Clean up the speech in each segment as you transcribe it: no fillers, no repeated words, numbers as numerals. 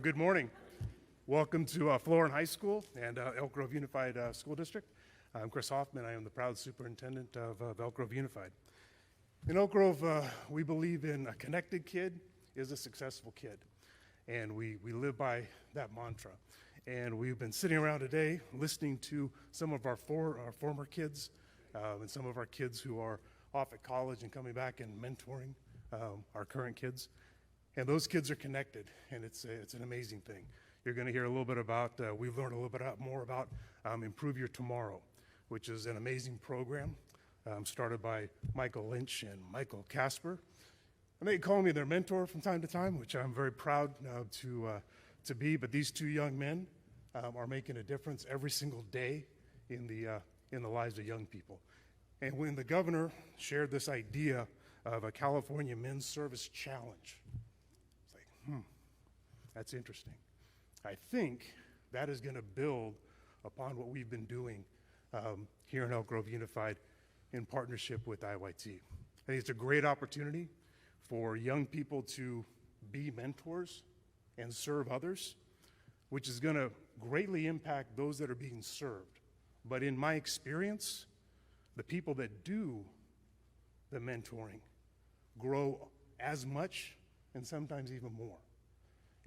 Good morning. Welcome to Florence High School and Elk Grove Unified School District. I'm Chris Hoffman. I am the proud superintendent of Elk Grove Unified. In Elk Grove, we believe in a connected kid is a successful kid, and we live by that mantra. And we've been sitting around today listening to some of our former kids and some of our kids who are off at college and coming back and mentoring our current kids. And those kids are connected, and it's an amazing thing. You're going to hear a little bit about, we've learned a little bit more about Improve Your Tomorrow, which is an amazing program started by Michael Lynch and Michael Casper. And they call me their mentor from time to time, which I'm very proud to be. But these two young men are making a difference every single day in the lives of young people. And when the governor shared this idea of a California Men's Service Challenge, that's interesting. I think that is going to build upon what we've been doing here in Elk Grove Unified in partnership with IYT. I think it's a great opportunity for young people to be mentors and serve others, which is going to greatly impact those that are being served. But in my experience, the people that do the mentoring grow as much and sometimes even more.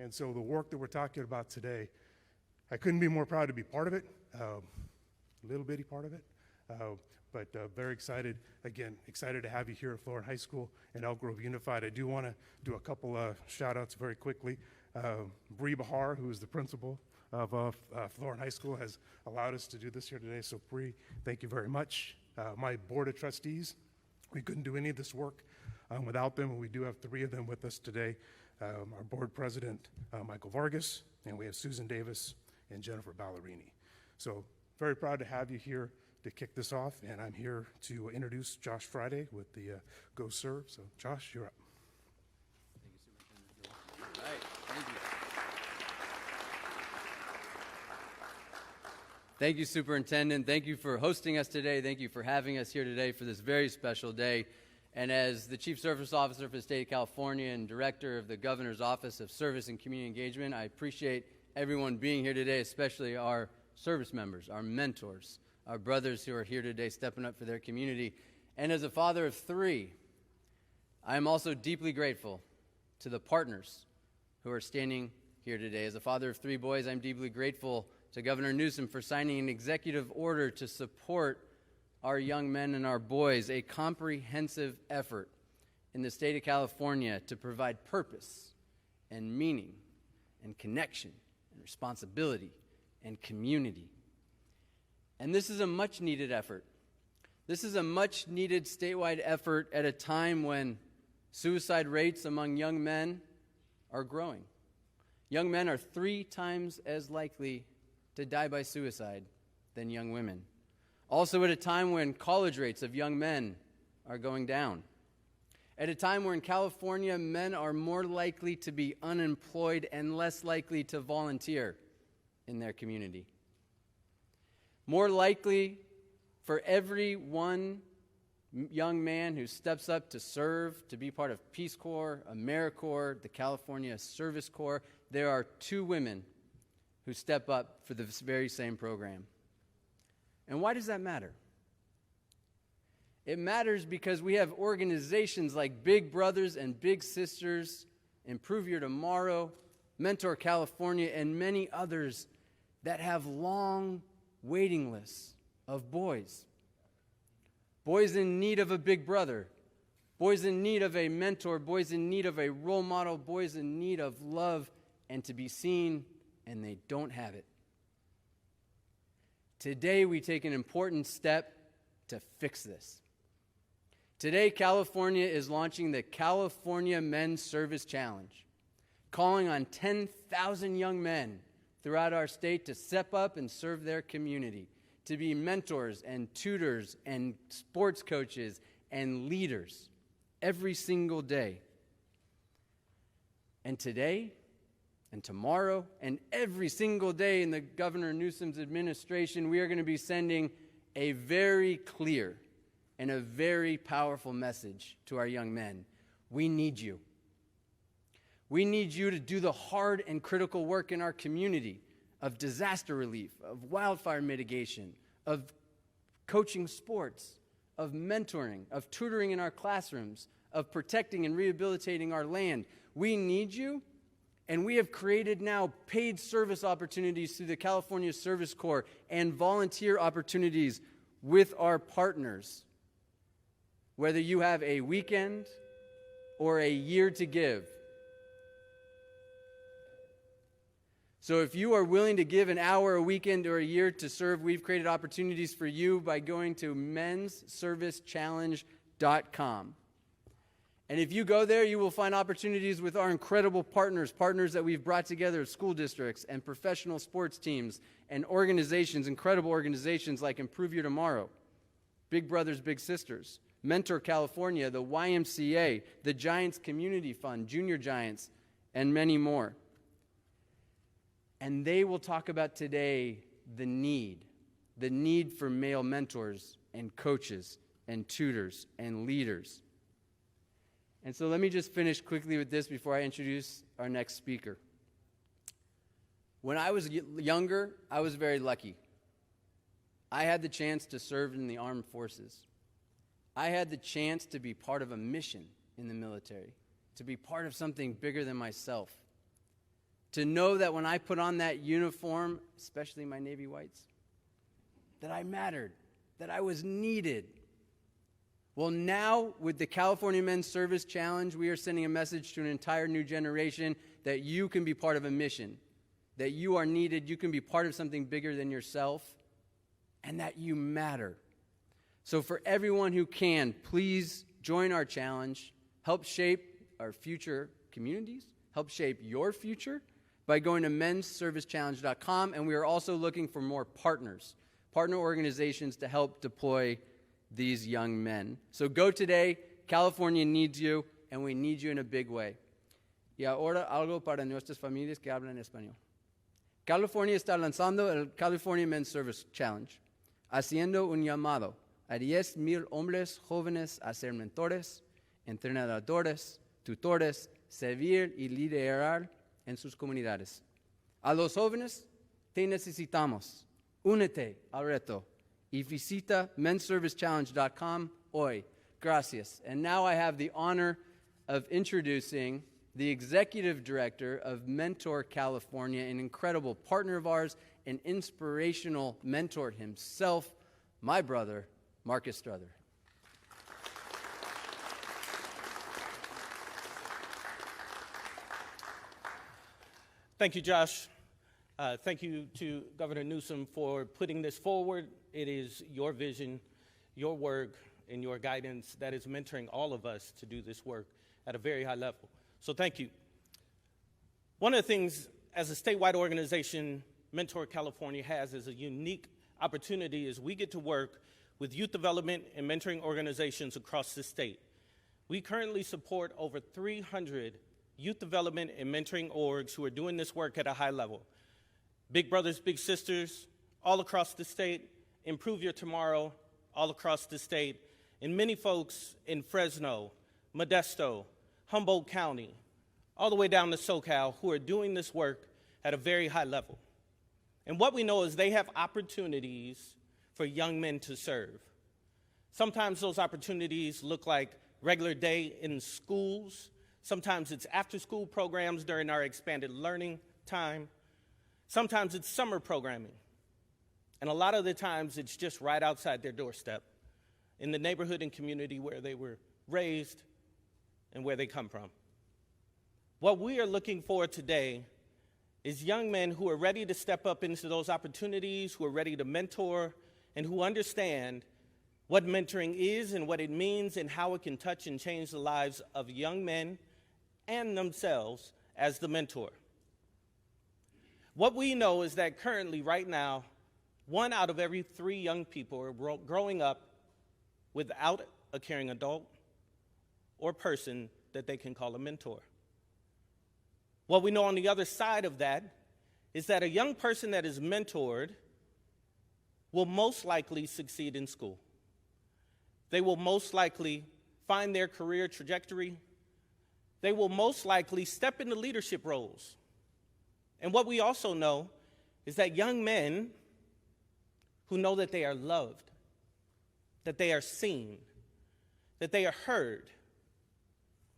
And so the work that we're talking about today, I couldn't be more proud to be part of it, a little bitty part of it, but very excited, again, excited to have you here at Florence High School and Elk Grove Unified. I do want to do a couple shout outs very quickly. Bree Bahar, who is the principal of Florence High School, has allowed us to do this here today. So Bree, thank you very much. My board of trustees, we couldn't do any of this work without them, and we do have three of them with us today. Our board president, Michael Vargas, and we have Susan Davis and Jennifer Ballerini. So very proud to have you here to kick this off, and I'm here to introduce Josh Friday with the Go Serve. So Josh, you're up. Thank you, Superintendent. All right, thank you. Thank you, Superintendent. Thank you for hosting us today. Thank you for having us here today for this very special day. And as the Chief Service Officer for the State of California and Director of the Governor's Office of Service and Community Engagement, I appreciate everyone being here today, especially our service members, our mentors, our brothers who are here today stepping up for their community. And as a father of three, I am also deeply grateful to the partners who are standing here today. As a father of three boys, I'm deeply grateful to Governor Newsom for signing an executive order to support our young men and our boys, a comprehensive effort in the state of California to provide purpose and meaning and connection and responsibility and community. And this is a much-needed effort. This is a much-needed statewide effort at a time when suicide rates among young men are growing. Young men are 3 times as likely to die by suicide than young women. Also at a time when college rates of young men are going down. At a time where in California, men are more likely to be unemployed and less likely to volunteer in their community. More likely for every one young man who steps up to serve, to be part of Peace Corps, AmeriCorps, the California Service Corps, there are 2 women who step up for this very same program. And why does that matter? It matters because we have organizations like Big Brothers and Big Sisters, Improve Your Tomorrow, Mentor California, and many others that have long waiting lists of boys. Boys in need of a big brother, boys in need of a mentor, boys in need of a role model, boys in need of love and to be seen, and they don't have it. Today, we take an important step to fix this. Today, California is launching the California Men's Service Challenge, calling on 10,000 young men throughout our state to step up and serve their community, to be mentors and tutors and sports coaches and leaders every single day. And today, and tomorrow, and every single day in the Governor Newsom's administration, we are going to be sending a very clear and a very powerful message to our young men. We need you. We need you to do the hard and critical work in our community of disaster relief, of wildfire mitigation, of coaching sports, of mentoring, of tutoring in our classrooms, of protecting and rehabilitating our land. We need you, and we have created now paid service opportunities through the California Service Corps and volunteer opportunities with our partners. Whether you have a weekend or a year to give. So if you are willing to give an hour, a weekend, or a year to serve, we've created opportunities for you by going to mensservicechallenge.com. And if you go there, you will find opportunities with our incredible partners that we've brought together, school districts and professional sports teams and organizations, incredible organizations like Improve Your Tomorrow, Big Brothers Big Sisters, Mentor California, the YMCA, the Giants Community Fund, Junior Giants, and many more. And they will talk about today the need for male mentors and coaches and tutors and leaders. And so let me just finish quickly with this before I introduce our next speaker. When I was younger, I was very lucky. I had the chance to serve in the armed forces. I had the chance to be part of a mission in the military, to be part of something bigger than myself, to know that when I put on that uniform, especially my Navy whites, that I mattered, that I was needed. Well, now with the California Men's Service Challenge, we are sending a message to an entire new generation that you can be part of a mission, that you are needed, you can be part of something bigger than yourself, and that you matter. So for everyone who can, please join our challenge, help shape our future communities, help shape your future by going to mensservicechallenge.com, and we are also looking for more partner organizations to help deploy these young men. So go today. California needs you, and we need you in a big way. Y ahora algo para nuestras familias que hablan español. California está lanzando el California Men's Service Challenge, haciendo un llamado a 10,000 hombres jóvenes a ser mentores, entrenadores, tutores, servir y liderar en sus comunidades. A los jóvenes, te necesitamos. Únete al reto y visita mensservicechallenge.com hoy. Gracias. And now I have the honor of introducing the executive director of Mentor California, an incredible partner of ours, an inspirational mentor himself, my brother, Marcus Strother. Thank you, Josh. Thank you to Governor Newsom for putting this forward. It is your vision, your work, and your guidance that is mentoring all of us to do this work at a very high level. So thank you. One of the things as a statewide organization Mentor California has is a unique opportunity is we get to work with youth development and mentoring organizations across the state. We currently support over 300 youth development and mentoring orgs who are doing this work at a high level. Big Brothers, Big Sisters, all across the state, Improve Your Tomorrow, all across the state, and many folks in Fresno, Modesto, Humboldt County, all the way down to SoCal who are doing this work at a very high level. And what we know is they have opportunities for young men to serve. Sometimes those opportunities look like regular day in schools. Sometimes it's after-school programs during our expanded learning time. Sometimes it's summer programming. And a lot of the times it's just right outside their doorstep in the neighborhood and community where they were raised and where they come from. What we are looking for today is young men who are ready to step up into those opportunities, who are ready to mentor, and who understand what mentoring is and what it means and how it can touch and change the lives of young men and themselves as the mentor. What we know is that currently, right now, 1 out of every 3 young people are growing up without a caring adult or person that they can call a mentor. What we know on the other side of that is that a young person that is mentored will most likely succeed in school. They will most likely find their career trajectory. they will most likely step into leadership roles. And what we also know is that young men who know that they are loved, that they are seen, that they are heard,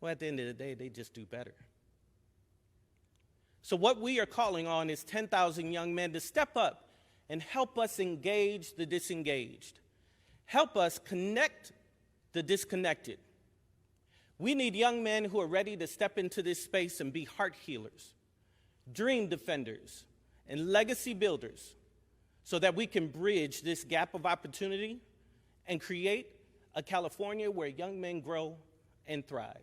well, at the end of the day, they just do better. So what we are calling on is 10,000 young men to step up and help us engage the disengaged. Help us connect the disconnected. We need young men who are ready to step into this space and be heart healers, dream defenders, and legacy builders so that we can bridge this gap of opportunity and create a California where young men grow and thrive.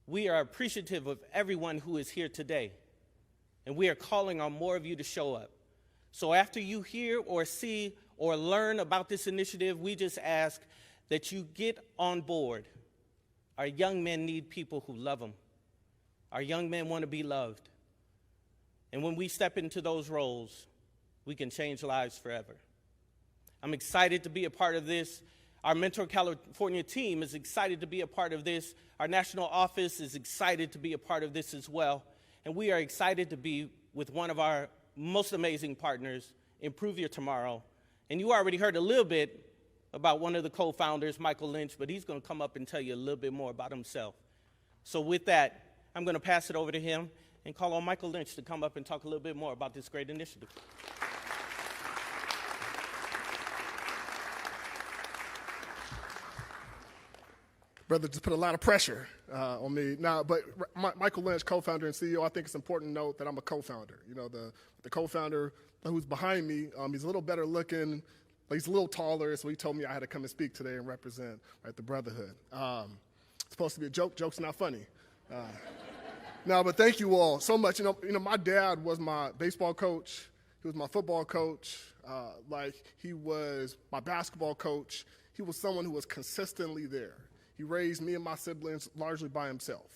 We are appreciative of everyone who is here today, and we are calling on more of you to show up. So after you hear or see or learn about this initiative, we just ask that you get on board. Our young men need people who love them. Our young men want to be loved. And when we step into those roles, we can change lives forever. I'm excited to be a part of this. Our Mentor California team is excited to be a part of this. Our national office is excited to be a part of this as well. And we are excited to be with one of our most amazing partners, Improve Your Tomorrow. And you already heard a little bit about one of the co-founders, Michael Lynch, but he's going to come up and tell you a little bit more about himself. So with that, I'm going to pass it over to him and call on Michael Lynch to come up and talk a little bit more about this great initiative. Brother just put a lot of pressure on me. But Michael Lynch, co-founder and CEO, I think it's important to note that I'm a co-founder. You know, the co-founder who's behind me, he's a little better looking, but he's a little taller, so he told me I had to come and speak today and represent the brotherhood. It's supposed to be a joke. Joke's not funny. No, but thank you all so much. You know, my dad was my baseball coach. He was my football coach. He was my basketball coach. He was someone who was consistently there. He raised me and my siblings largely by himself.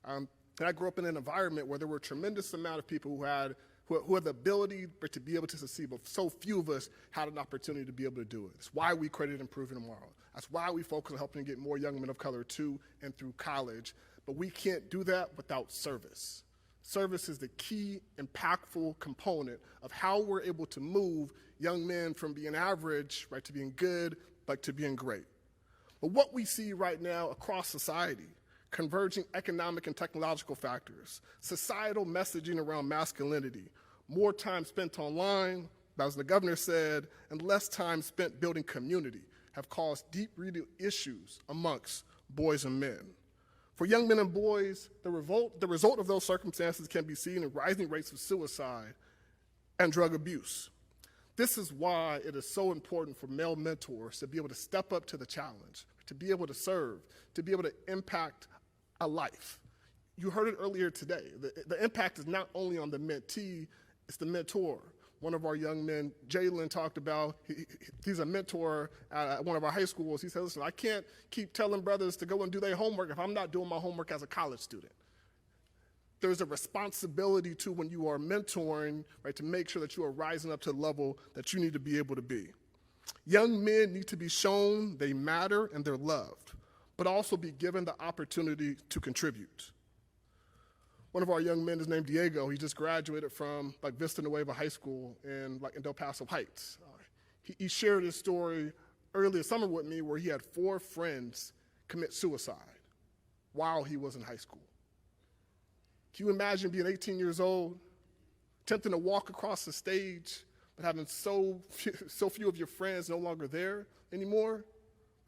And I grew up in an environment where there were a tremendous amount of people who had the ability to be able to succeed, but so few of us had an opportunity to be able to do it. That's why we created Improving Tomorrow. That's why we focus on helping get more young men of color to and through college. But we can't do that without service. Service is the key, impactful component of how we're able to move young men from being average, to being good, to being great. But what we see right now across society, converging economic and technological factors, societal messaging around masculinity, more time spent online, as the governor said, and less time spent building community, have caused deep-rooted issues amongst boys and men. For young men and boys, the result of those circumstances can be seen in rising rates of suicide and drug abuse. This is why it is so important for male mentors to be able to step up to the challenge, to be able to serve, to be able to impact a life. You heard it earlier today. The impact is not only on the mentee, it's the mentor. One of our young men, Jalen, talked about, he's a mentor at one of our high schools. He said, listen, I can't keep telling brothers to go and do their homework if I'm not doing my homework as a college student. There's a responsibility to when you are mentoring, to make sure that you are rising up to the level that you need to be able to be. Young men need to be shown they matter and they're loved, but also be given the opportunity to contribute. One of our young men is named Diego. He just graduated from Vista Nueva High School in Del Paso Heights. He shared his story earlier summer with me where he had 4 friends commit suicide while he was in high school. Can you imagine being 18 years old, attempting to walk across the stage, but having so few of your friends no longer there anymore?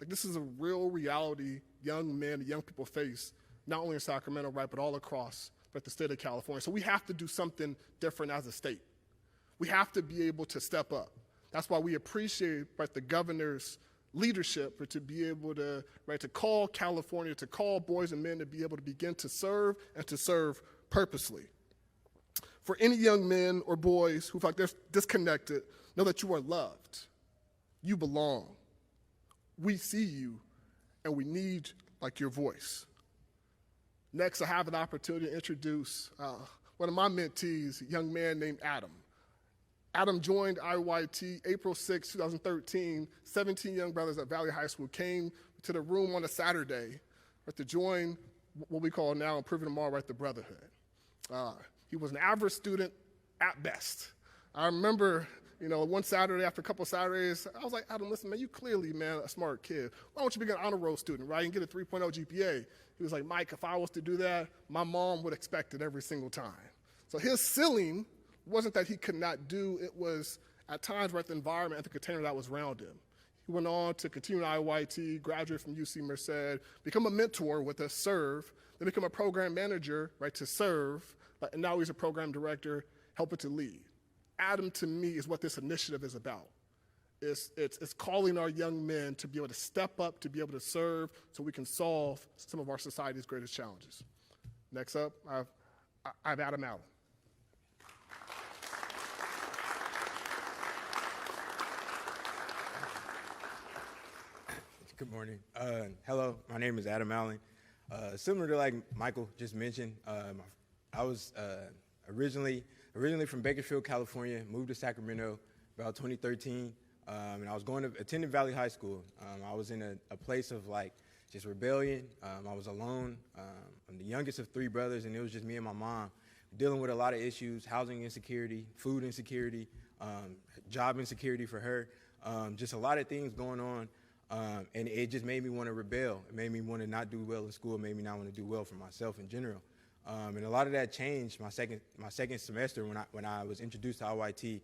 This is a real reality young men, young people face, not only in Sacramento, but all across the state of California. So we have to do something different as a state. We have to be able to step up. That's why we appreciate the governor's leadership to be able to call California, to call boys and men to be able to begin to serve and to serve purposely. For any young men or boys who feel like they're disconnected, know that you are loved. You belong. We see you, and we need your voice. Next, I have an opportunity to introduce one of my mentees, a young man named Adam. Adam joined IYT April 6, 2013. 17 young brothers at Valley High School came to the room on a Saturday to join what we call now Improving Tomorrow, right, the brotherhood. He was an average student at best. I remember, one Saturday after a couple of Saturdays, I was like, Adam, listen, man, you clearly, man, a smart kid. Why don't you become an honor roll student, right, and get a 3.0 GPA? He was like, Mike, if I was to do that, my mom would expect it every single time. So his ceiling wasn't that he could not do, it was at times, right, the environment and the container that was around him. He went on to continue at IYT, graduate from UC Merced, become a mentor with us, serve, then become a program manager, right, to serve, and now he's a program director, helping to lead. Adam, to me, is what this initiative is about. It's calling our young men to be able to step up, to be able to serve, so we can solve some of our society's greatest challenges. Next up, I have Adam Allen. Good morning. Hello, my name is Adam Allen. Similar to like Michael just mentioned, I was originally from Bakersfield, California, moved to Sacramento about 2013, and I was attending Valley High School. I was in a place of like just rebellion. I was alone. I'm the youngest of 3 brothers, and it was just me and my mom dealing with a lot of issues: housing insecurity, food insecurity, job insecurity for her, just a lot of things going on. And it just made me want to rebel. It made me want to not do well in school. It made me not want to do well for myself in general. And a lot of that changed my second semester when I was introduced to IYT.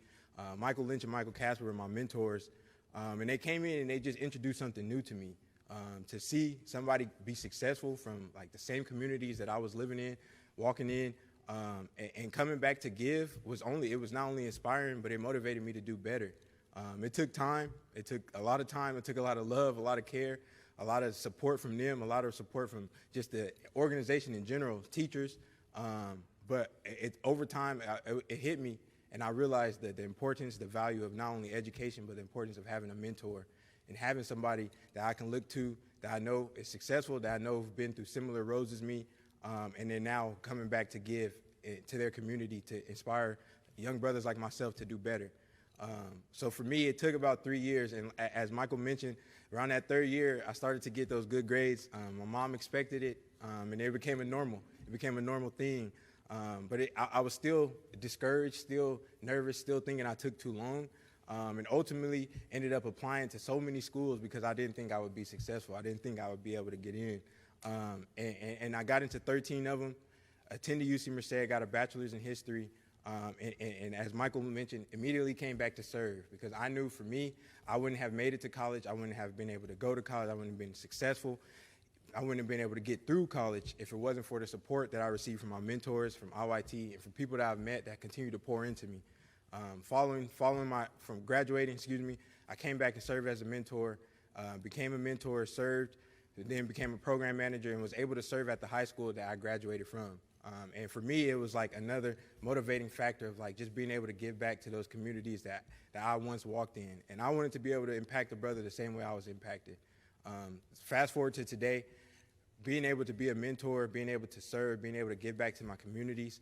Michael Lynch and Michael Casper were my mentors, and they came in and they just introduced something new to me. To see somebody be successful from like the same communities that I was living in, walking in, and coming back to give was not only inspiring, but it motivated me to do better. It took time. It took a lot of time. It took a lot of love, a lot of care, a lot of support from them, a lot of support from just the organization in general, teachers. But over time, it hit me, and I realized that the importance, the value of not only education, but the importance of having a mentor and having somebody that I can look to, that I know is successful, that I know have been through similar roads as me, and then now coming back to give to their community to inspire young brothers like myself to do better. So for me, it took about 3 years, and as Michael mentioned, around that 3rd year, I started to get those good grades. My mom expected it, and it became a normal thing. But I was still discouraged, still nervous, still thinking I took too long, and ultimately ended up applying to so many schools because I didn't think I would be successful. I didn't think I would be able to get in. And I got into 13 of them, attended UC Merced, got a bachelor's in history, and as Michael mentioned, immediately came back to serve because I knew for me, I wouldn't have made it to college. I wouldn't have been able to go to college. I wouldn't have been successful. I wouldn't have been able to get through college if it wasn't for the support that I received from my mentors, from IYT, and from people that I've met that continue to pour into me. From graduating, I came back and served as a mentor, became a mentor, served, then became a program manager, and was able to serve at the high school that I graduated from. And for me, it was like another motivating factor of like just being able to give back to those communities that I once walked in. And I wanted to be able to impact a brother the same way I was impacted. Fast forward to today, being able to be a mentor, being able to serve, being able to give back to my communities,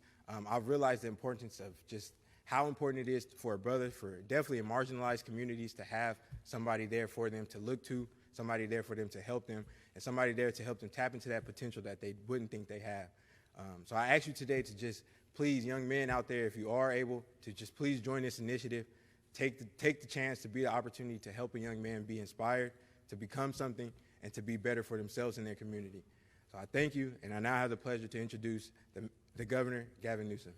I've realized the importance of just how important it is for a brother, for definitely in marginalized communities, to have somebody there for them to look to, somebody there for them to help them, and somebody there to help them tap into that potential that they wouldn't think they have. So I ask you today to just please, young men out there, if you are able, to just please join this initiative. Take the chance to be the opportunity to help a young man be inspired, to become something, and to be better for themselves and their community. So I thank you, and I now have the pleasure to introduce the Governor, Gavin Newsom.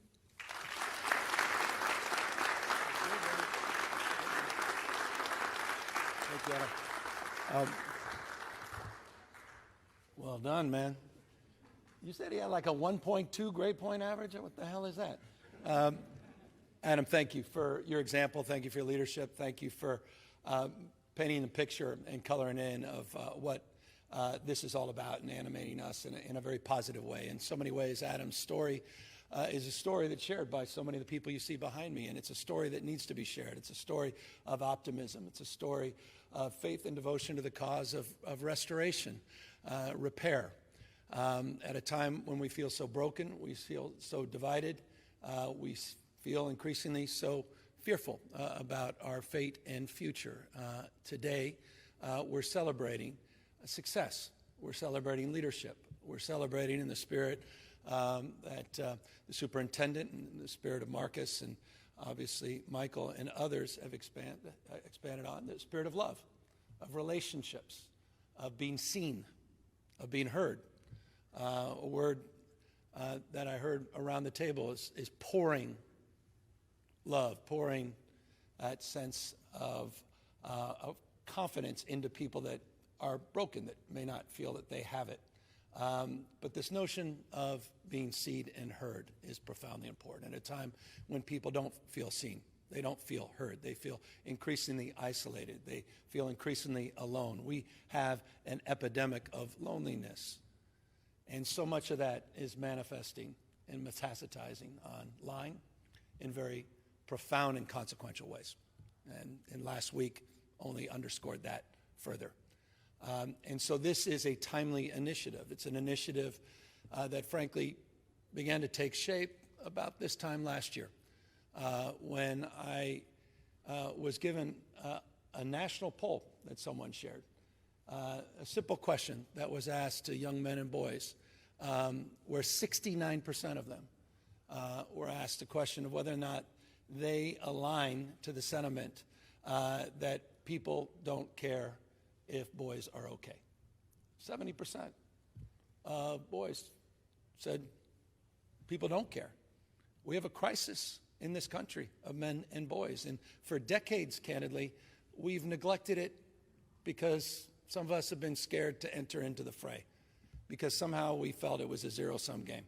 Thank you, Adam. Well done, man. You said he had like a 1.2 grade point average? What the hell is that? Adam, thank you for your example. Thank you for your leadership. Thank you for painting the picture and coloring in of what this is all about and animating us in a very positive way. In so many ways, Adam's story is a story that's shared by so many of the people you see behind me, and it's a story that needs to be shared. It's a story of optimism. It's a story of faith and devotion to the cause of restoration, repair. At a time when we feel so broken, we feel so divided, we feel increasingly so fearful about our fate and future. Today, we're celebrating success. We're celebrating leadership. we're celebrating in the spirit that the superintendent and the spirit of Marcus and obviously Michael and others have expanded on, the spirit of love, of relationships, of being seen, of being heard. A word that I heard around the table is pouring love, pouring that sense of confidence into people that are broken, that may not feel that they have it. But this notion of being seen and heard is profoundly important at a time when people don't feel seen. They don't feel heard. They feel increasingly isolated. They feel increasingly alone. We have an epidemic of loneliness. And so much of that is manifesting and metastasizing online in very profound and consequential ways. And last week only underscored that further. And so this is a timely initiative. It's an initiative that frankly began to take shape about this time last year when I was given a national poll that someone shared. A simple question that was asked to young men and boys, where 69% of them were asked the question of whether or not they align to the sentiment that people don't care if boys are okay. 70% of boys said people don't care. We have a crisis in this country of men and boys. And for decades, candidly, we've neglected it because some of us have been scared to enter into the fray, because somehow we felt it was a zero-sum game.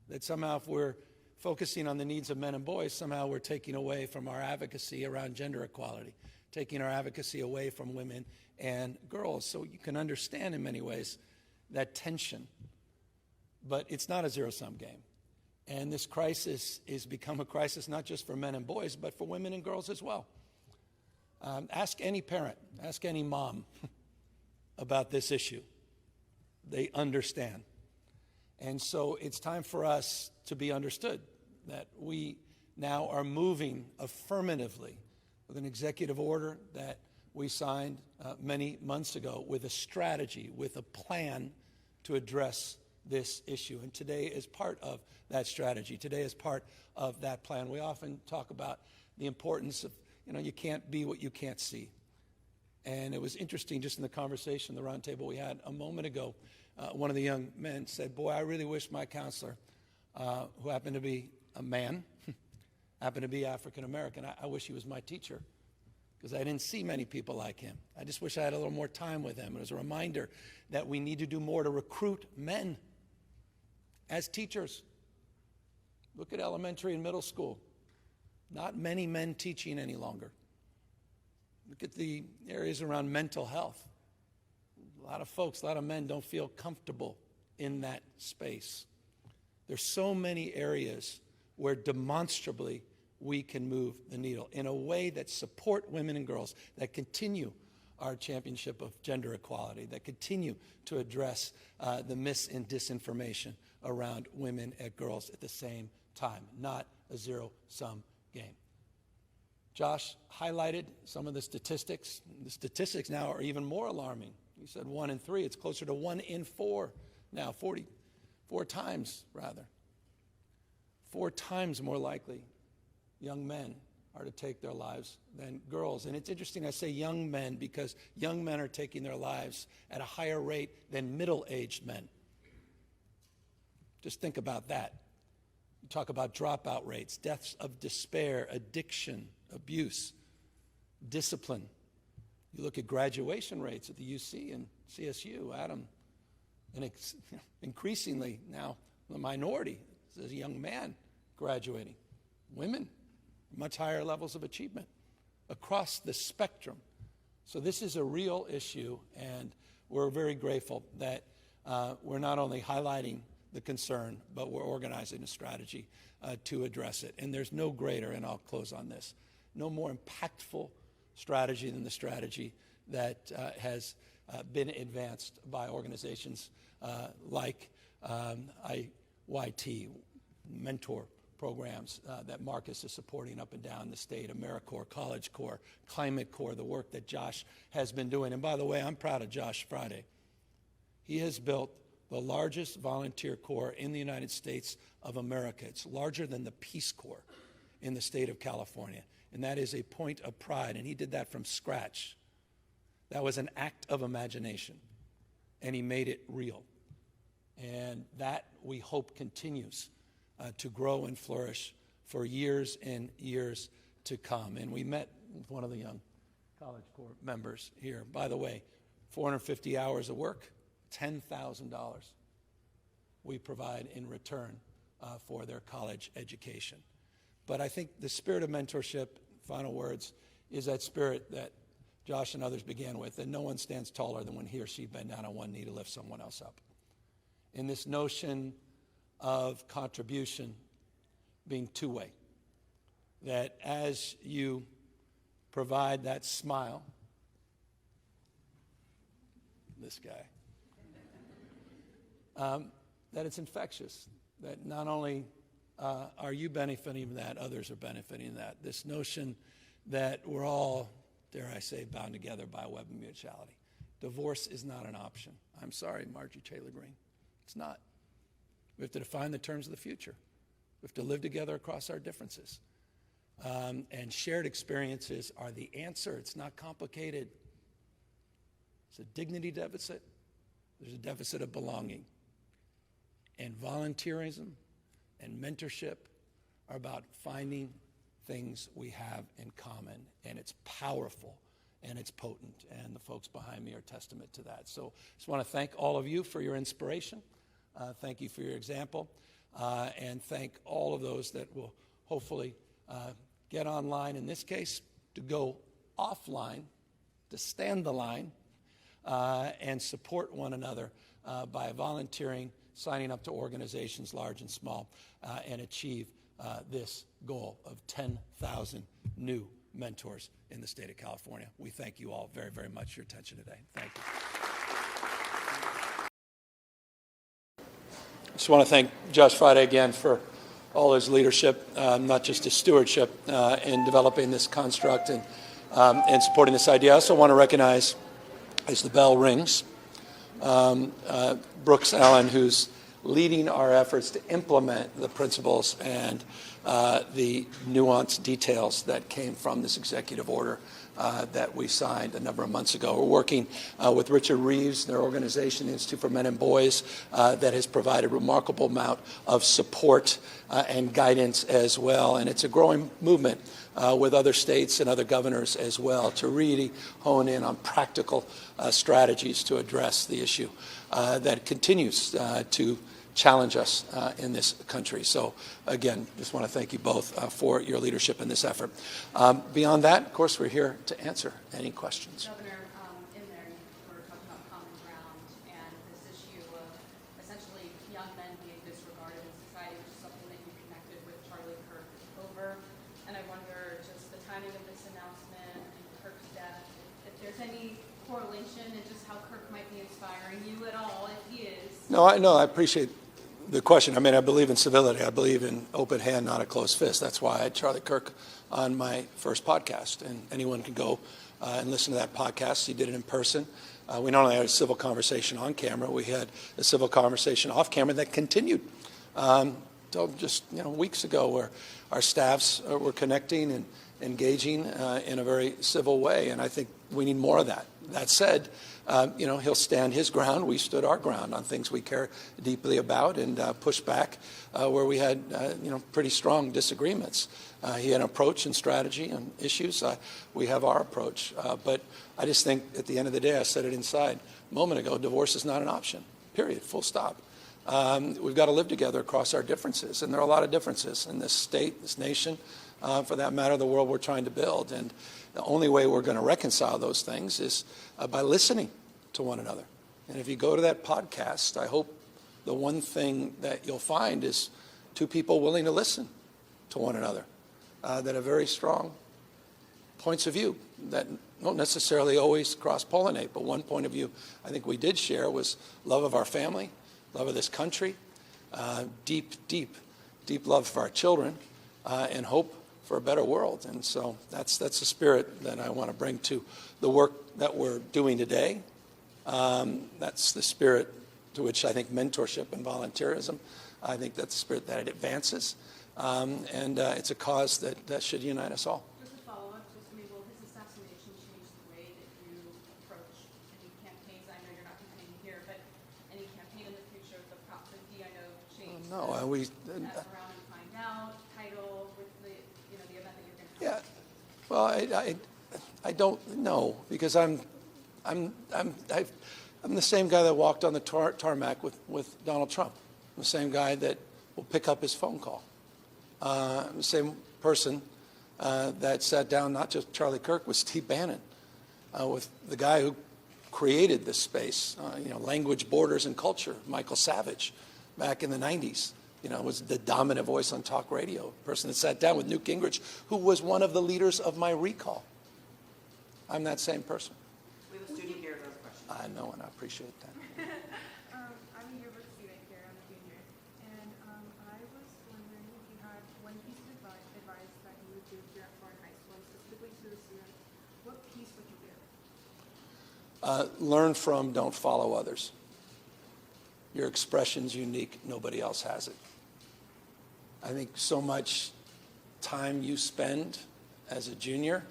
That somehow if we're focusing on the needs of men and boys, somehow we're taking away from our advocacy around gender equality, taking our advocacy away from women and girls. So you can understand in many ways that tension. But it's not a zero-sum game. And this crisis has become a crisis not just for men and boys, but for women and girls as well. Ask any parent, ask any mom about this issue. They understand. And so it's time for us to be understood that we now are moving affirmatively with an executive order that we signed many months ago with a strategy, with a plan to address this issue. And today is part of that strategy. Today is part of that plan. We often talk about the importance of, you can't be what you can't see. And it was interesting just in the conversation, the roundtable we had a moment ago, one of the young men said, boy, I really wish my counselor, who happened to be a man, happened to be African American, I wish he was my teacher, because I didn't see many people like him. I just wish I had a little more time with him. It was a reminder that we need to do more to recruit men as teachers. Look at elementary and middle school. Not many men teaching any longer. Look at the areas around mental health. A lot of folks, a lot of men don't feel comfortable in that space. There's so many areas where demonstrably we can move the needle in a way that support women and girls, that continue our championship of gender equality, that continue to address the mis and disinformation around women and girls at the same time, not a zero-sum game. Josh highlighted some of the statistics. The statistics now are even more alarming. He said 1 in 3. It's closer to 1 in 4 now, 4 times rather. 4 times more likely young men are to take their lives than girls. And it's interesting I say young men because young men are taking their lives at a higher rate than middle-aged men. Just think about that. You talk about dropout rates, deaths of despair, addiction, abuse, discipline. You look at graduation rates at the UC and CSU, Adam, and increasingly now the minority is a young man graduating. Women, much higher levels of achievement across the spectrum. So this is a real issue, and we're very grateful that we're not only highlighting the concern, but we're organizing a strategy to address it. And there's no greater, and I'll close on this, no more impactful strategy than the strategy that has been advanced by organizations like IYT, mentor programs that Marcus is supporting up and down the state, AmeriCorps, College Corps, Climate Corps, the work that Josh has been doing. And by the way, I'm proud of Josh Friday. He has built the largest volunteer corps in the United States of America. It's larger than the Peace Corps in the state of California. And that is a point of pride. And he did that from scratch. That was an act of imagination. And he made it real. And that, we hope, continues to grow and flourish for years and years to come. And we met with one of the young College Corps members here. By the way, 450 hours of work, $10,000 we provide in return for their college education. But I think the spirit of mentorship, final words, is that spirit that Josh and others began with, that no one stands taller than when he or she bend down on one knee to lift someone else up. In this notion of contribution being two-way, that as you provide that smile, this guy, that it's infectious, that not only are you benefiting from that, others are benefiting from that. This notion that we're all, dare I say, bound together by a web of mutuality. Divorce is not an option. I'm sorry, Marjorie Taylor Greene. It's not. We have to define the terms of the future. We have to live together across our differences. And shared experiences are the answer. It's not complicated. It's a dignity deficit. There's a deficit of belonging. And volunteerism and mentorship are about finding things we have in common. And it's powerful and it's potent. And the folks behind me are testament to that. So I just want to thank all of you for your inspiration. Thank you for your example. And thank all of those that will hopefully get online, in this case, to go offline, to stand the line, and support one another by volunteering, signing up to organizations large and small, and achieve this goal of 10,000 new mentors in the state of California. We thank you all very, very much for your attention today. Thank you. I just want to thank Josh Friday again for all his leadership, not just his stewardship in developing this construct and supporting this idea. I also want to recognize, as the bell rings, Brooks Allen, who's leading our efforts to implement the principles and the nuanced details that came from this executive order that we signed a number of months ago. We're working with Richard Reeves, their organization, the Institute for Men and Boys, that has provided a remarkable amount of support and guidance as well. And it's a growing movement with other states and other governors as well to really hone in on practical strategies to address the issue that continues to challenge us in this country. So again, just want to thank you both for your leadership in this effort. Beyond that, of course, we're here to answer any questions. Governor, in there you were talking about common ground and this issue of essentially young men being disregarded in society, which is something that you connected with Charlie Kirk over. And I wonder, just the timing of this announcement and Kirk's death, if there's any correlation in just how Kirk might be inspiring you at all, if he is. No, I appreciate the question. I mean, I believe in civility. I believe in open hand, not a closed fist. That's why I had Charlie Kirk on my first podcast. And anyone can go and listen to that podcast. He did it in person. We not only had a civil conversation on camera, we had a civil conversation off camera that continued till just weeks ago, where our staffs were connecting and engaging in a very civil way. And I think we need more of that. That said, he'll stand his ground. We stood our ground on things we care deeply about and pushed back where we had, pretty strong disagreements. He had an approach and strategy on issues. We have our approach. But I just think at the end of the day, I said it inside a moment ago, divorce is not an option, period, full stop. We've got to live together across our differences. And there are a lot of differences in this state, this nation, for that matter, the world we're trying to build. And the only way we're going to reconcile those things is by listening to one another. And if you go to that podcast, I hope the one thing that you'll find is two people willing to listen to one another that have very strong points of view that don't necessarily always cross-pollinate. But one point of view I think we did share was love of our family, love of this country, deep, deep, deep love for our children, and hope for a better world. And so that's the spirit that I want to bring to the work that we're doing today. That's the spirit to which I think mentorship and volunteerism, I think that's the spirit that it advances. And it's a cause that should unite us all. Just a follow-up, just to me, will his assassination change the way that you approach any campaigns? I know you're not campaigning here, but any campaign in the future, the Prop 50, I know changed. No, the we. Ask around and find out title with the, the event that you're going to Yeah. have. Well, I don't know, because I'm the same guy that walked on the tarmac with Donald Trump. I'm the same guy that will pick up his phone call. I'm the same person that sat down, not just Charlie Kirk, with Steve Bannon, with the guy who created this space, language, borders, and culture, Michael Savage, back in the 90s. Was the dominant voice on talk radio, person that sat down with Newt Gingrich, who was one of the leaders of my recall. I'm that same person. We have a student here who has a question. I know, and I appreciate that. I'm a yearbook student here. I'm a junior. And I was wondering if you had one piece of advice that you would give to Florida High School, and specifically to the students. What piece would you give? Learn from, don't follow others. Your expression's unique. Nobody else has it. I think so much time you spend as a junior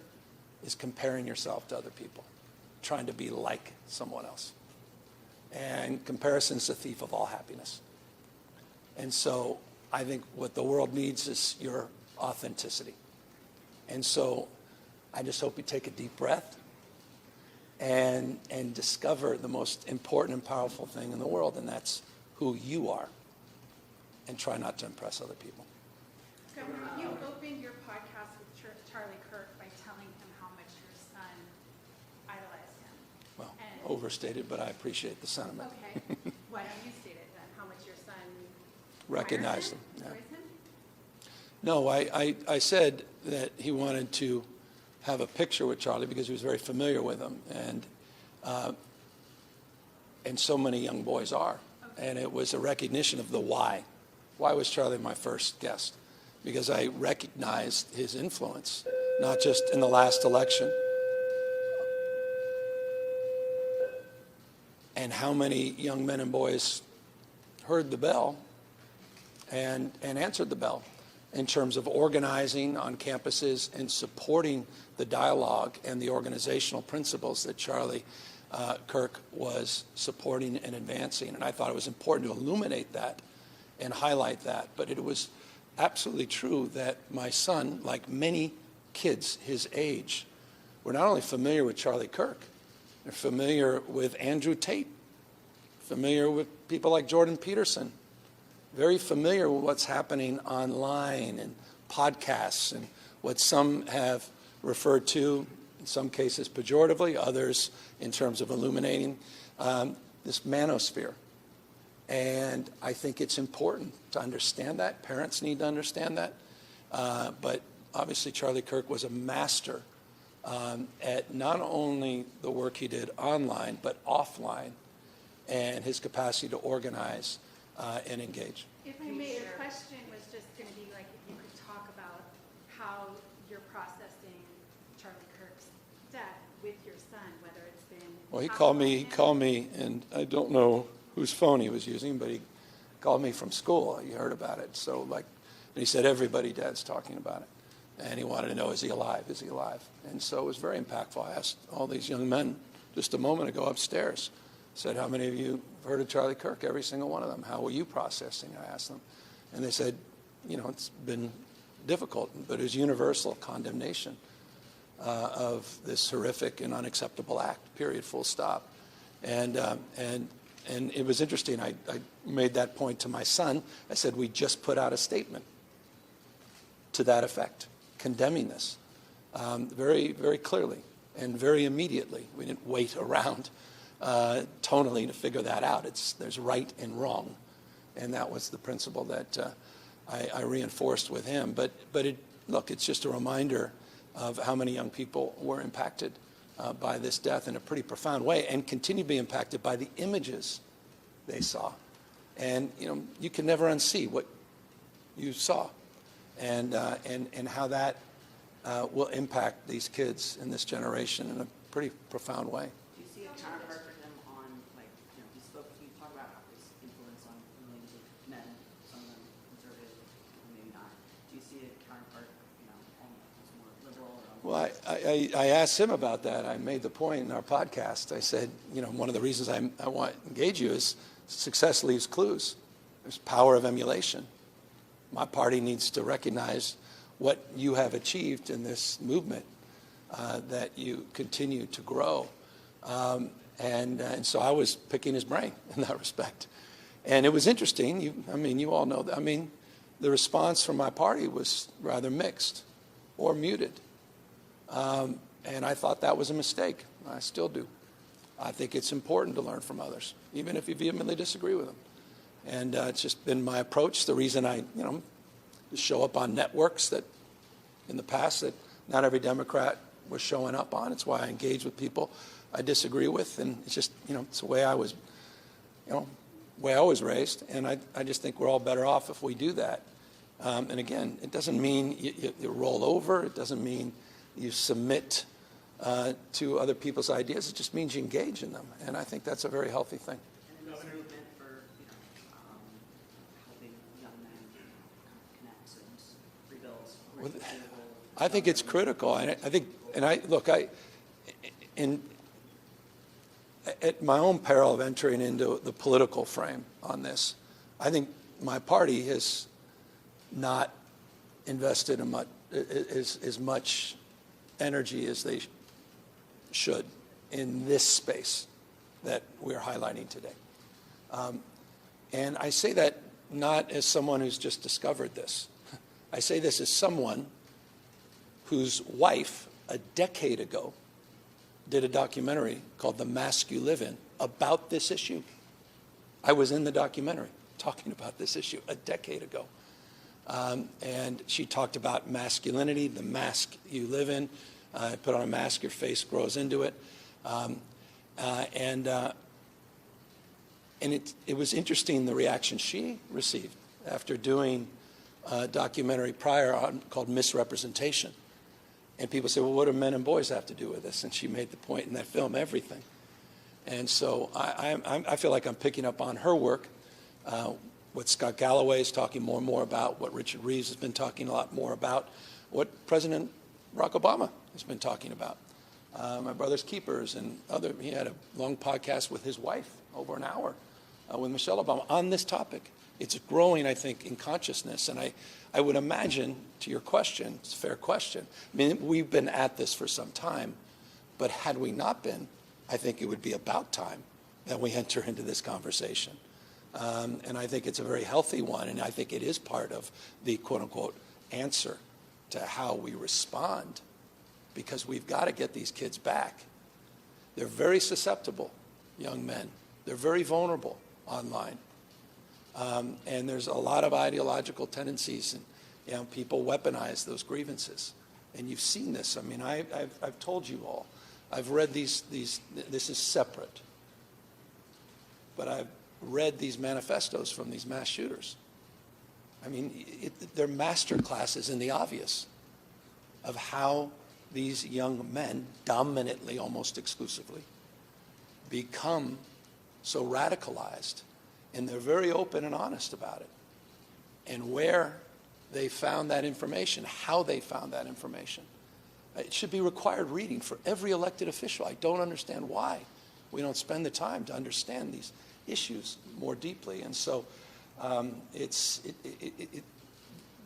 is comparing yourself to other people, trying to be like someone else. And comparison's the thief of all happiness. And so I think what the world needs is your authenticity. And so I just hope you take a deep breath and discover the most important and powerful thing in the world, and that's who you are, and try not to impress other people. Governor, you opened your podcast with Charlie Kirk by telling him how much your son idolized him. Well, And- overstated, but I appreciate the sentiment. Okay. Why don't you state it then? How much your son Recognize them. admires Yeah. him? No, I said that he wanted to have a picture with Charlie because he was very familiar with him, and so many young boys are. And it was a recognition of the why. Why was Charlie my first guest? Because I recognized his influence, not just in the last election, and how many young men and boys heard the bell and answered the bell in terms of organizing on campuses and supporting the dialogue and the organizational principles that Charlie Kirk was supporting and advancing. And I thought it was important to illuminate that and highlight that. But it was absolutely true that my son, like many kids his age, were not only familiar with Charlie Kirk, they're familiar with Andrew Tate, familiar with people like Jordan Peterson, very familiar with what's happening online and podcasts and what some have referred to, in some cases pejoratively, others in terms of illuminating this manosphere. And I think it's important to understand that. Parents need to understand that. But obviously Charlie Kirk was a master at not only the work he did online, but offline, and his capacity to organize and engage. If I may, the question was just going to be like if you could talk about how you're processing Charlie Kirk's death with your son, whether it's been. Well, he called me, and I don't know whose phone he was using, but he called me from school. He heard about it. So, and he said, everybody, Dad's talking about it. And he wanted to know, is he alive? Is he alive? And so it was very impactful. I asked all these young men just a moment ago upstairs, said, how many of you have heard of Charlie Kirk? Every single one of them. How were you processing? I asked them. And they said, it's been difficult, but it was universal condemnation of this horrific and unacceptable act, period, full stop. And it was interesting. I made that point to my son. I said, we just put out a statement to that effect, condemning this very, very clearly and very immediately. We didn't wait around tonally to figure that out. There's right and wrong. And that was the principle that I reinforced with him. But it's just a reminder of how many young people were impacted by this death in a pretty profound way and continue to be impacted by the images they saw. And, you can never unsee what you saw and how that will impact these kids in this generation in a pretty profound way. Do you see a counterpart for him on, you talk about his I asked him about that. I made the point in our podcast. I said, one of the reasons I want to engage you is success leaves clues. There's power of emulation. My party needs to recognize what you have achieved in this movement, that you continue to grow. And so I was picking his brain in that respect. And it was interesting. You all know that. The response from my party was rather mixed or muted. And I thought that was a mistake. I still do. I think it's important to learn from others, even if you vehemently disagree with them. And it's just been my approach. The reason I, show up on networks that in the past that not every Democrat was showing up on. It's why I engage with people I disagree with. And it's just, it's the way I was, way I was raised. And I just think we're all better off if we do that. And again, it doesn't mean you roll over. It doesn't mean you submit to other people's ideas. It just means you engage in them. And I think that's a very healthy thing. And this movement for, helping young men connect and rebuild. I think it's critical. At my own peril of entering into the political frame on this, I think my party has not invested as much energy as they should in this space that we're highlighting today. And I say that not as someone who's just discovered this. I say this as someone whose wife, a decade ago, did a documentary called The Mask You Live In about this issue. I was in the documentary talking about this issue a decade ago. And she talked about masculinity, the mask you live in. Put on a mask, your face grows into it. And it was interesting the reaction she received after doing a documentary prior on called Misrepresentation. And people say, well, what do men and boys have to do with this? And she made the point in that film, everything. And so I feel like I'm picking up on her work, what Scott Galloway is talking more and more about, what Richard Reeves has been talking a lot more about, what President Barack Obama has been talking about. My Brother's Keepers and he had a long podcast with his wife, over an hour, with Michelle Obama on this topic. It's growing, I think, in consciousness. And I would imagine, to your question, it's a fair question. We've been at this for some time, but had we not been, I think it would be about time that we enter into this conversation. And I think it's a very healthy one, and I think it is part of the quote-unquote answer to how we respond, because we've got to get these kids back. They're very susceptible, young men. They're very vulnerable online. And there's a lot of ideological tendencies, and people weaponize those grievances. And you've seen this. I've told you all. I've read these. This is separate. But I've read these manifestos from these mass shooters. They're master classes in the obvious of how these young men, dominantly, almost exclusively, become so radicalized. And they're very open and honest about it. And where they found that information, how they found that information. It should be required reading for every elected official. I don't understand why we don't spend the time to understand these issues more deeply. And so this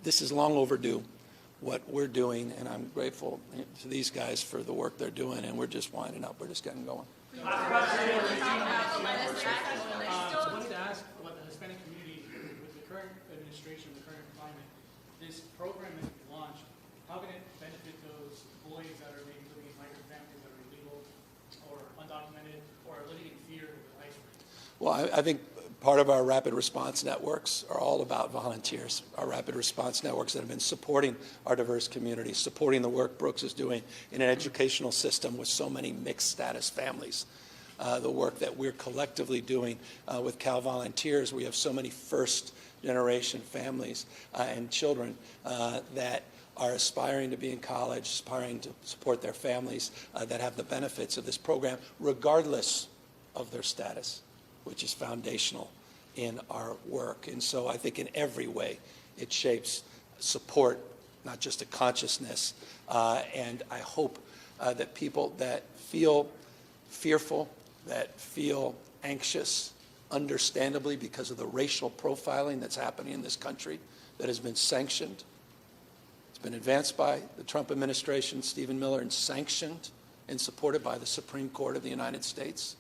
is long overdue, what we're doing, and I'm grateful to these guys for the work they're doing, and we're just winding up. We're just getting going. I wanted to ask about the Hispanic community with the current administration, the current climate. This program that you launched, how can it benefit those boys that are maybe living in migrant families that are illegal or undocumented or are living in fear with ICE raids? Well, I think part of our rapid response networks are all about volunteers. Our rapid response networks that have been supporting our diverse communities, supporting the work Brooks is doing in an educational system with so many mixed status families. The work that we're collectively doing with Cal Volunteers. We have so many first-generation families and children that are aspiring to be in college, aspiring to support their families, that have the benefits of this program, regardless of their status, which is foundational in our work. And so I think in every way it shapes support, not just a consciousness, and I hope that people that feel fearful, that feel anxious, understandably because of the racial profiling that's happening in this country that has been sanctioned. It's been advanced by the Trump administration, Stephen Miller, and sanctioned and supported by the Supreme Court of the United States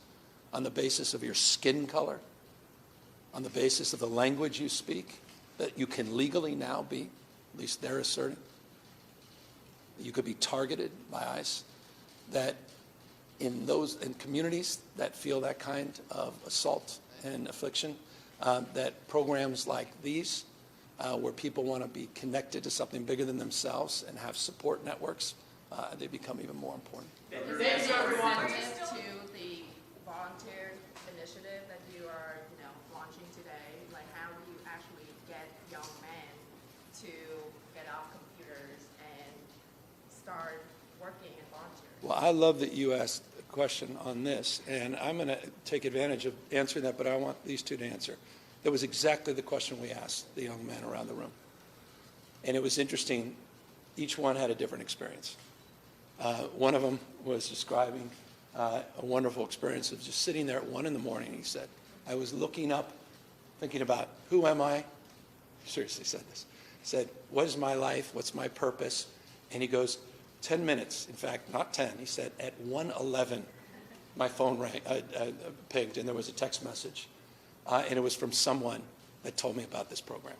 on the basis of your skin color, on the basis of the language you speak, that you can legally now be, at least they're asserting, that you could be targeted by ICE, that in communities that feel that kind of assault and affliction, that programs like these, where people want to be connected to something bigger than themselves and have support networks, they become even more important. Thank you, everyone. To the volunteer initiative that you are, launching today, like how do you actually get young men to get off computers and start working and volunteering? Well, I love that you asked a question on this, and I'm going to take advantage of answering that, but I want these two to answer. That was exactly the question we asked the young men around the room. And it was interesting. Each one had a different experience. One of them was describing a wonderful experience of just sitting there at 1 a.m. He said, I was looking up, thinking about, who am I? He seriously said this. He said, what is my life? What's my purpose? And he goes, 10 minutes, in fact, not 10. He said, at 1:11, my phone rang, pinged, and there was a text message. And it was from someone that told me about this program.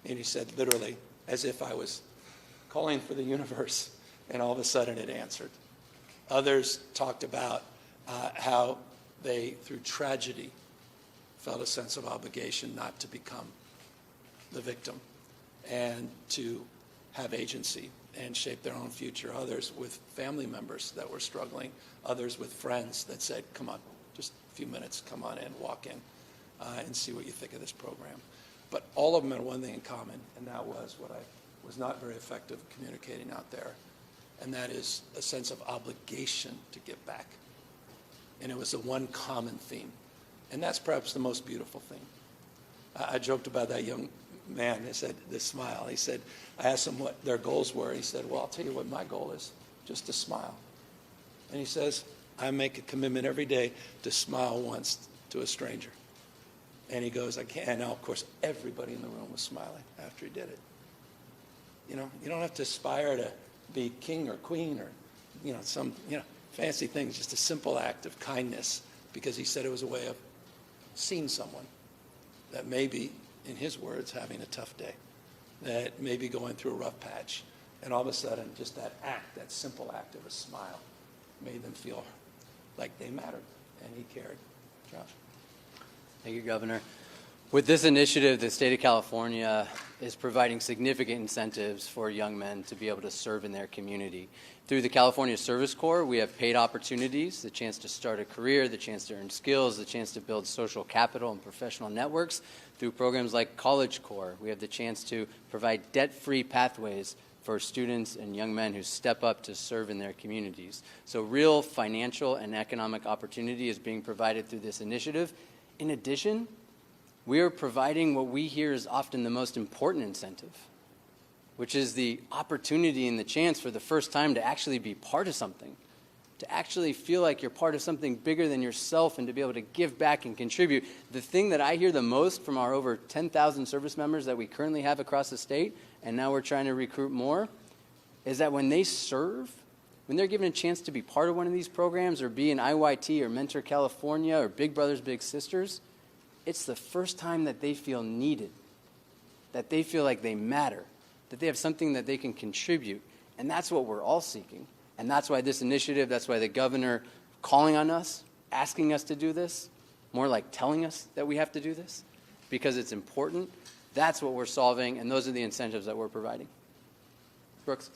And he said, literally, as if I was calling for the universe, and all of a sudden it answered. Others talked about how they, through tragedy, felt a sense of obligation not to become the victim and to have agency and shape their own future. Others with family members that were struggling. Others with friends that said, come on, just a few minutes, come on in, walk in, and see what you think of this program. But all of them had one thing in common, and that was what I was not very effective communicating out there, and that is a sense of obligation to give back. And it was the one common theme. And that's perhaps the most beautiful thing. I joked about that young man. He said, this smile. He said, I asked him what their goals were. He said, well, I'll tell you what my goal is, just to smile. And he says, I make a commitment every day to smile once to a stranger. And he goes, I can't. And now, of course, everybody in the room was smiling after he did it. You don't have to aspire to be king or queen or, some, fancy things, just a simple act of kindness, because he said it was a way of seeing someone that may be, in his words, having a tough day, that may be going through a rough patch. And all of a sudden, just that act, that simple act of a smile, made them feel like they mattered and he cared. Josh? Thank you, Governor. With this initiative, the state of California is providing significant incentives for young men to be able to serve in their community. Through the California Service Corps, we have paid opportunities, the chance to start a career, the chance to earn skills, the chance to build social capital and professional networks. Through programs like College Corps, we have the chance to provide debt-free pathways for students and young men who step up to serve in their communities. So real financial and economic opportunity is being provided through this initiative. In addition, we are providing what we hear is often the most important incentive, which is the opportunity and the chance for the first time to actually be part of something, to actually feel like you're part of something bigger than yourself and to be able to give back and contribute. The thing that I hear the most from our over 10,000 service members that we currently have across the state, and now we're trying to recruit more, is that when they serve, when they're given a chance to be part of one of these programs or be in IYT or Mentor California or Big Brothers Big Sisters, it's the first time that they feel needed, that they feel like they matter, that they have something that they can contribute. And that's what we're all seeking. And that's why this initiative, that's why the governor calling on us, asking us to do this, more like telling us that we have to do this, because it's important. That's what we're solving, and those are the incentives that we're providing. Brooks?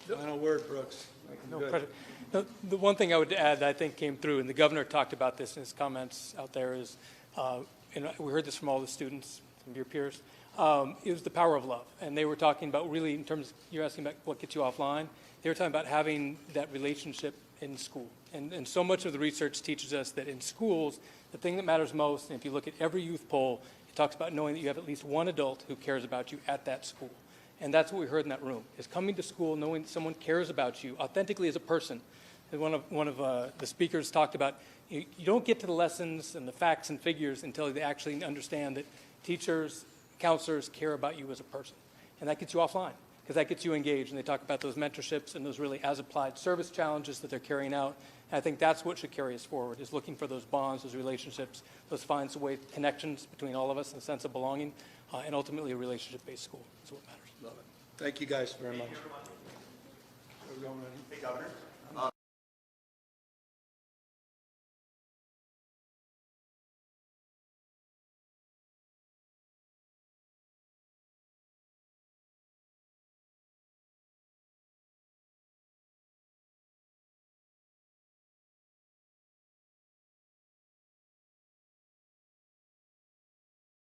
Final word, Brooks. No pressure. No, the one thing I would add that I think came through, and the governor talked about this in his comments out there, is, and we heard this from all the students, some of your peers, it was the power of love. And they were talking about really, in terms, you're asking about what gets you offline, they were talking about having that relationship in school. And so much of the research teaches us that in schools, the thing that matters most, and if you look at every youth poll, it talks about knowing that you have at least one adult who cares about you at that school. And that's what we heard in that room, is coming to school knowing someone cares about you authentically as a person. And one of the speakers talked about, you don't get to the lessons and the facts and figures until they actually understand that teachers, counselors care about you as a person. And that gets you offline, because that gets you engaged. And they talk about those mentorships and those really as-applied service challenges that they're carrying out. And I think that's what should carry us forward, is looking for those bonds, those relationships, those finds a way, connections between all of us and a sense of belonging, and ultimately a relationship-based school is what matters. Love it. Thank you guys very much. Hey, Governor.